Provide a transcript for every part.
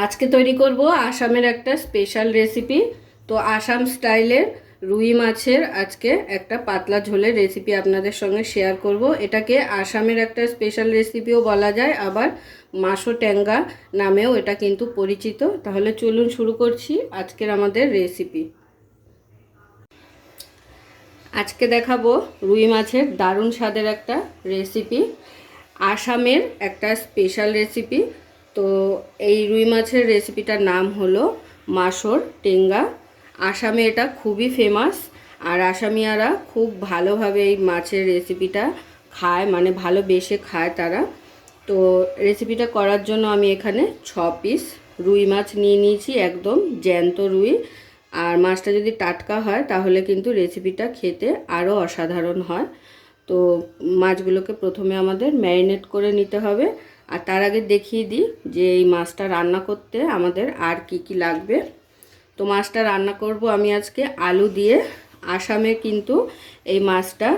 আজকে তৈরি করব আসামের একটা স্পেশাল রেসিপি। তো আসাম স্টাইলের রুই মাছের আজকে একটা পাতলা ঝোলের রেসিপি আপনাদের সঙ্গে শেয়ার করব। এটাকে আসামের একটা স্পেশাল রেসিপিও বলা যায়, আবার মাশো ট্যাঙ্গা নামেও এটা কিন্তু পরিচিত। তাহলে চলুন শুরু করছি আজকের আমাদের রেসিপি। আজকে দেখাবো রুই মাছের দারুণ স্বাদের একটা রেসিপি, আসামের একটা স্পেশাল রেসিপি। তো এই রুই মাছের রেসিপিটার নাম হলো মাশোর টেঙ্গা। আসামে এটা খুবই ফেমাস, আর আসামিয়ারা খুব ভালোভাবে এই মাছের রেসিপিটা খায়, মানে ভালোবেসে খায় তারা। তো রেসিপিটা করার জন্য আমি এখানে 6 পিস রুই মাছ নিয়ে নিয়েছি, একদম জ্যান্ত রুই। আর মাছটা যদি টাটকা হয় তাহলে কিন্তু রেসিপিটা খেতে আরও অসাধারণ হয়। তো মাছগুলোকে প্রথমে আমাদের ম্যারিনেট করে নিতে হবে। আর তার আগে দেখিয়ে দিই যে এই মাছটা রান্না করতে আমাদের আর কি কি লাগবে। তো মাছটা রান্না করব আমি আজকে আলু দিয়ে। আসামে কিন্তু এই মাছটা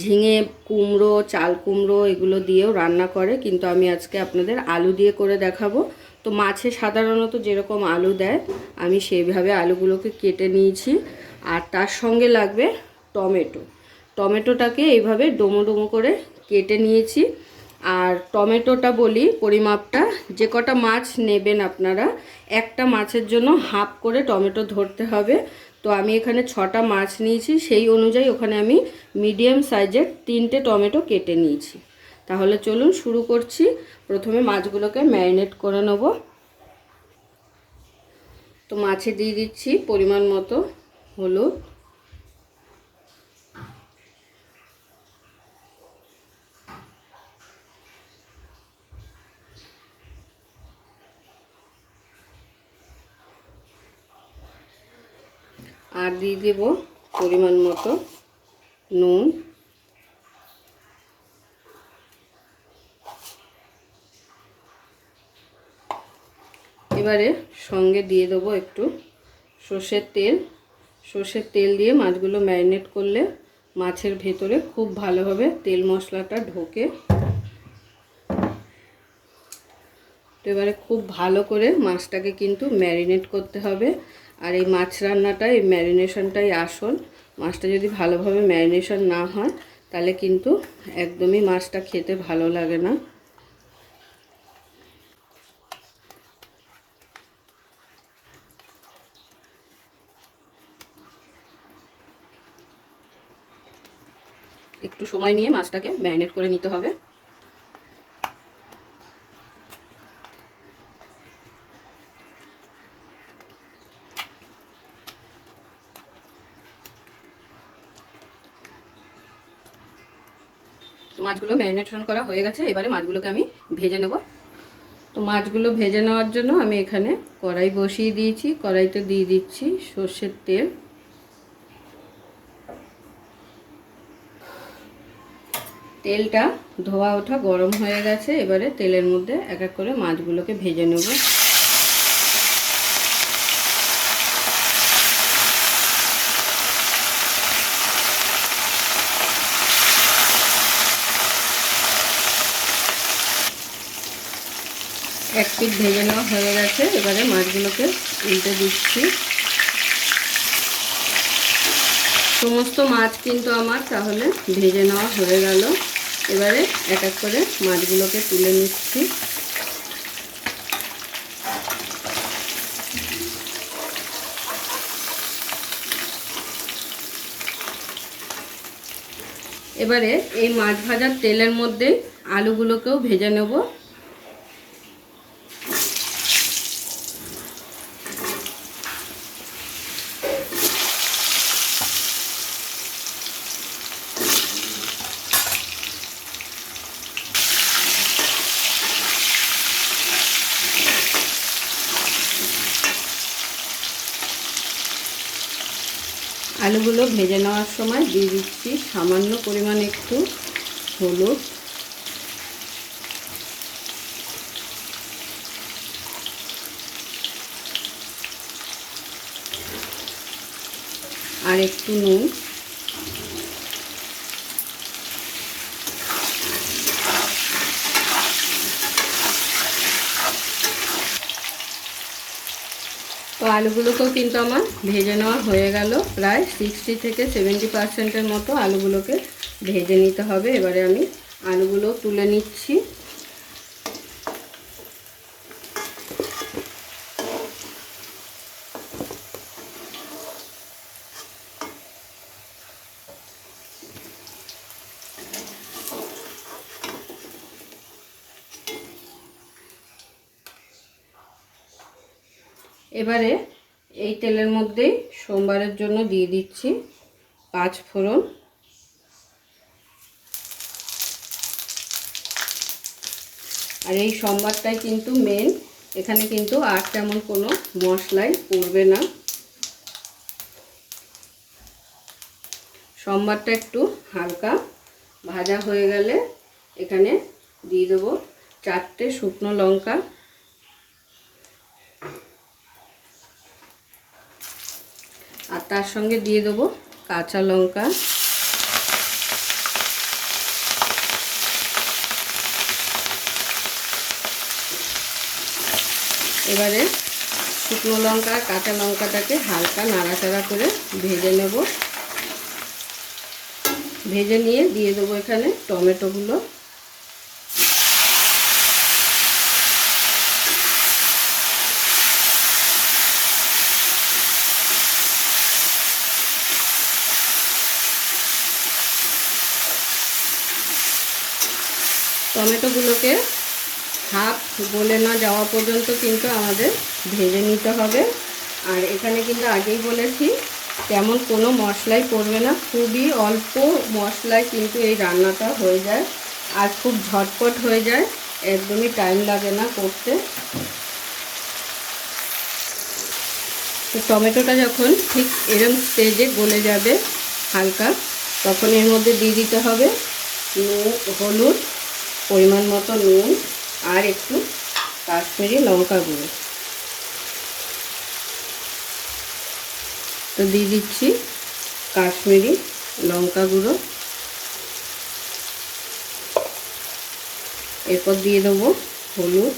ঝিঙে, কুমড়ো, চাল কুমড়ো এগুলো দিয়েও রান্না করে, কিন্তু আমি আজকে আপনাদের আলু দিয়ে করে দেখাবো। তো মাছে সাধারণত যেরকম আলু দেয় আমি সেইভাবে আলুগুলোকে কেটে নিয়েছি। আর তার সঙ্গে লাগবে টমেটো। টমেটোটাকে এইভাবে ডোমো ডোমো করে কেটে নিয়েছি। আর টমেটোটা বলি পরিমাপটা, যে কটা মাছ নেবেন আপনারা একটা মাছের জন্য হাফ করে টমেটো ধরতে হবে। তো আমি এখানে 6টা মাছ নিয়েছি, সেই অনুযায়ী ওখানে আমি মিডিয়াম সাইজের 3টে টমেটো কেটে নিয়েছি। তাহলে চলুন শুরু করছি। প্রথমে মাছগুলোকে ম্যারিনেট করে নেব। তো মাছে দিয়ে দিচ্ছি পরিমাণ মতো হলুদ, আর দিয়ে দেব পরিমাণ মতো নুন। এবারে সঙ্গে দিয়ে দেবো একটু সর্ষের তেল। সর্ষের তেল দিয়ে মাছগুলো ম্যারিনেট করলে মাছের ভেতরে খুব ভালোভাবে তেল মশলাটা ঢোকে। তো এবারে খুব ভালো করে মাছটাকে কিন্তু ম্যারিনেট করতে হবে। আর এই মাছ রান্নাটা, এই ম্যারিনেশনটাই আসল। মাছটা যদি ভালোভাবে ম্যারিনেশন না হয় তাহলে কিন্তু একদমই মাছটা খেতে ভালো লাগে না। একটু সময় নিয়ে মাছটাকে ম্যারিনেট করে নিতে হবে। মাছগুলো ম্যারিনেশন করা হয়ে গেছে, এবারে মাছগুলোকে আমি ভেজে নেব। তো মাছগুলো ভেজে নেওয়ার জন্য আমি এখানে কড়াই বসিয়ে দিয়েছি। কড়াইতে দিয়ে দিচ্ছি সর্ষের তেল। তেলটা ধোয়া ওঠা গরম হয়ে গেছে, এবারে তেলের মধ্যে এক এক করে মাছগুলোকে ভেজে নেব। এক পিঠ ভেজে নেওয়া হয়ে গেছে, এবারে মাছগুলোকে উল্টে দিচ্ছি। সমস্ত মাছ কিন্তু আমার তাহলে ভেজে নেওয়া হয়ে গেল। এবারে এক এক করে মাছগুলোকে তুলে নিচ্ছি। এবারে এই মাছ ভাজার তেলের মধ্যে আলুগুলোকেও ভেজে নেব। আলুগুলো ভেজে নেওয়ার সময় দিয়ে দিচ্ছি সামান্য পরিমাণ একটু হলুদ, আর একটু নুন। তো আলুগুলোকেও কিন্তু আমার ভেজে নেওয়া হয়ে গেল। প্রায় 60 থেকে 70% মতো আলুগুলোকে ভেজে নিতে হবে। এবারে আমি আলুগুলো তুলে নিচ্ছি। এবারে এই তেলের মধ্যেই সোমবারের জন্য দিয়ে দিচ্ছি 5 ফোড়ন। আর এই সোমবারটাই কিন্তু মেন, এখানে কিন্তু আর তেমন কোনো মশলাই পড়বে না। সোমবারটা একটু হালকা ভাজা হয়ে গেলে এখানে দিয়ে দেবো 4টে শুকনো লঙ্কা, আর তার সঙ্গে দিয়ে দেবো কাঁচা লঙ্কা। এবারে শুকনো লঙ্কা আর কাঁচা লঙ্কাটাকে হালকা নাড়াচাড়া করে ভেজে নেব। ভেজে নিয়ে দিয়ে দেবো এখানে টমেটোগুলো। টমেটোগুলোকে হাফ গলে না যাওয়া পর্যন্ত কিন্তু আমাদের ভেজে নিতে হবে। আর এখানে কিন্তু আগেই বলেছি তেমন কোনো মশলাই পড়বে না, খুবই অল্প মশলায় কিন্তু এই রান্নাটা হয়ে যায় আর খুব ঝটপট হয়ে যায়, একদমই টাইম লাগে না করতে। তো টমেটোটা যখন ঠিক এরকম স্টেজে গলে যাবে হালকা, তখন এর মধ্যে দিয়ে দিতে হবে হলুদ, পরিমাণ মতো নুন, আর একটু কাশ্মীরি লঙ্কা গুঁড়ো। তো দিয়ে দিচ্ছি কাশ্মীরি লঙ্কা গুঁড়ো। এরপর দিয়ে দেবো হলুদ,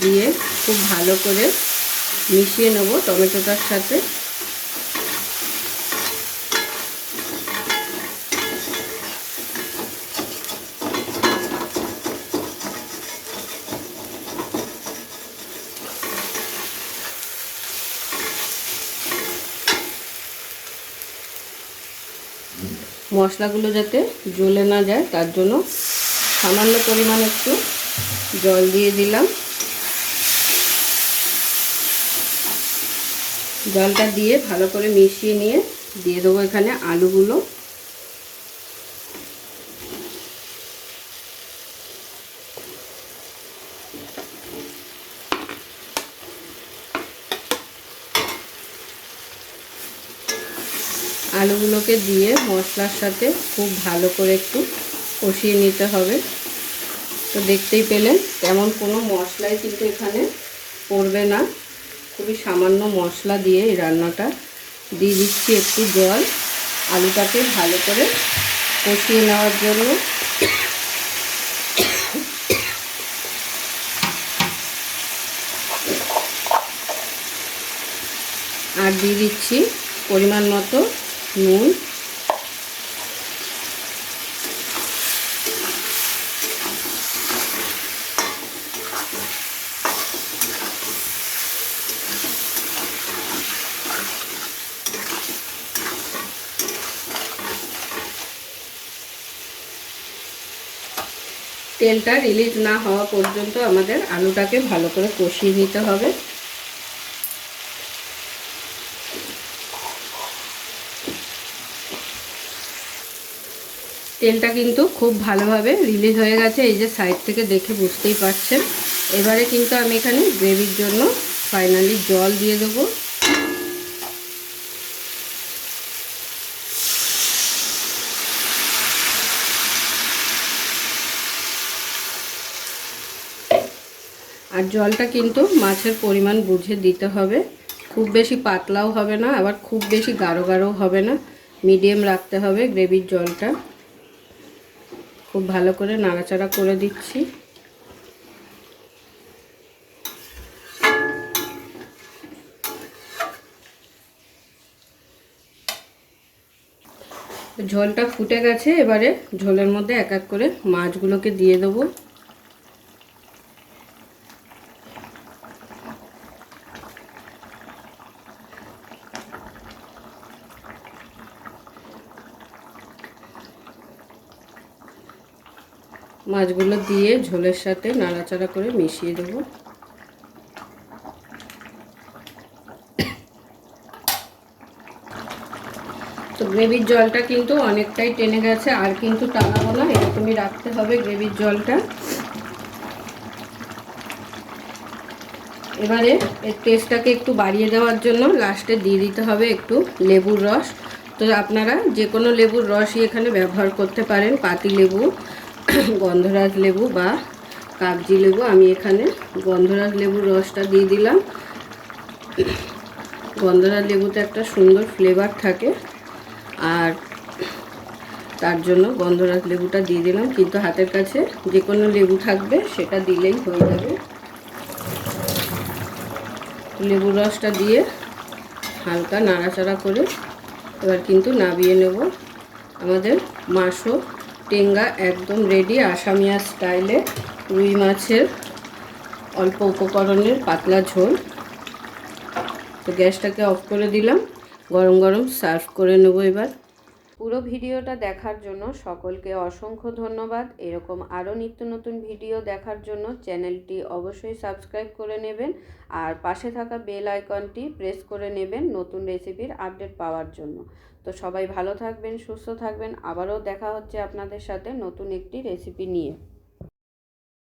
দিয়ে খুব ভালো করে মিশিয়ে নেব টমেটোটার সাথে। মশলাগুলো যাতে জ্বলে না যায় তার জন্য সামান্য পরিমাণ একটু জল দিয়ে দিলাম। জলটা দিয়ে ভালো করে মিশিয়ে নিয়ে দিয়ে দেবো এখানে আলুগুলো। আলুগুলোকে দিয়ে মশলার সাথে খুব ভালো করে একটু কষিয়ে নিতে হবে। তো দেখতেই পেলেন তেমন কোনো মশলাই কিন্তু এখানে পড়বে না, খুবই সামান্য মশলা দিয়ে এই রান্নাটা। দিয়ে দিচ্ছি একটু জল আলুটাকে ভালো করে কষিয়ে নেওয়ার জন্য। আর দিয়ে দিচ্ছি পরিমাণ মতো নুন। তেলটা রিলিজ না হওয়া পর্যন্ত আমাদের আলুটাকে ভালো করে কষিয়ে নিতে হবে। তেলটা কিন্তু খুব ভালোভাবে রিলিজ হয়ে গেছে, এই যে সাইড থেকে দেখে বুঝতেই পারছেন। এবারে কিন্তু আমি এখানে গ্রেভির জন্য ফাইনালি জল দিয়ে দেবো। আর জলটা কিন্তু মাছের পরিমাণ বুঝে দিতে হবে, খুব বেশি পাতলাও হবে না, আবার খুব বেশি গাঢ় গাঢ়ও হবে না, মিডিয়াম রাখতে হবে গ্রেভির জলটা। খুব ভালো করে নাড়াচাড়া করে দিচ্ছি। ঝোলটা ফুটে গেছে, এবারে ঝোলের মধ্যে এক এক করে মাছগুলোকে দিয়ে দেবো। মাছগুলো দিয়ে ঝোলের সাথে নাড়াচাড়া করে মিশিয়ে দেবো। তো গ্রেভির জলটা কিন্তু অনেকটাই টেনে গেছে, আর কিন্তু টানাবো না, এরকমই রাখতে হবে গ্রেভির জলটা। এবারে এর টেস্টটাকে একটু বাড়িয়ে দেওয়ার জন্য লাস্টে দিয়ে দিতে হবে একটু লেবুর রস। তো আপনারা যে কোনো লেবুর রসই এখানে ব্যবহার করতে পারেন, পাতি লেবু, গন্ধরাজ লেবু বা কাগজি লেবু। আমি এখানে গন্ধরাজ লেবুর রসটা দিয়ে দিলাম। গন্ধরাজ লেবুতে একটা সুন্দর ফ্লেভার থাকে, আর তার জন্য গন্ধরাজ লেবুটা দিয়ে দিলাম। কিন্তু হাতের কাছে যে কোনো লেবু থাকবে সেটা দিলেই হয়ে যাবে। লেবুর রসটা দিয়ে হালকা নাড়াচাড়া করে এবার কিন্তু নামিয়ে নেব। আমাদের মাশো টেঙ্গা একদম রেডি, আসামিয়া স্টাইলে রুই মাছের অল্প উপকরণের পাতলা ঝোল। তো গ্যাসটাকে অফ করে দিলাম, গরম গরম সার্ভ করে নেব এবার। পুরো ভিডিওটা দেখার জন্য সকলকে অসংখ্য ধন্যবাদ। এরকম আরও নিত্য নতুন ভিডিও দেখার জন্য চ্যানেলটি অবশ্যই সাবস্ক্রাইব করে নেবেন, আর পাশে থাকা বেল আইকনটি প্রেস করে নেবেন নতুন রেসিপির আপডেট পাওয়ার জন্য। তো সবাই ভালো থাকবেন, সুস্থ থাকবেন। আবারও দেখা হচ্ছে আপনাদের সাথে নতুন একটি রেসিপি নিয়ে।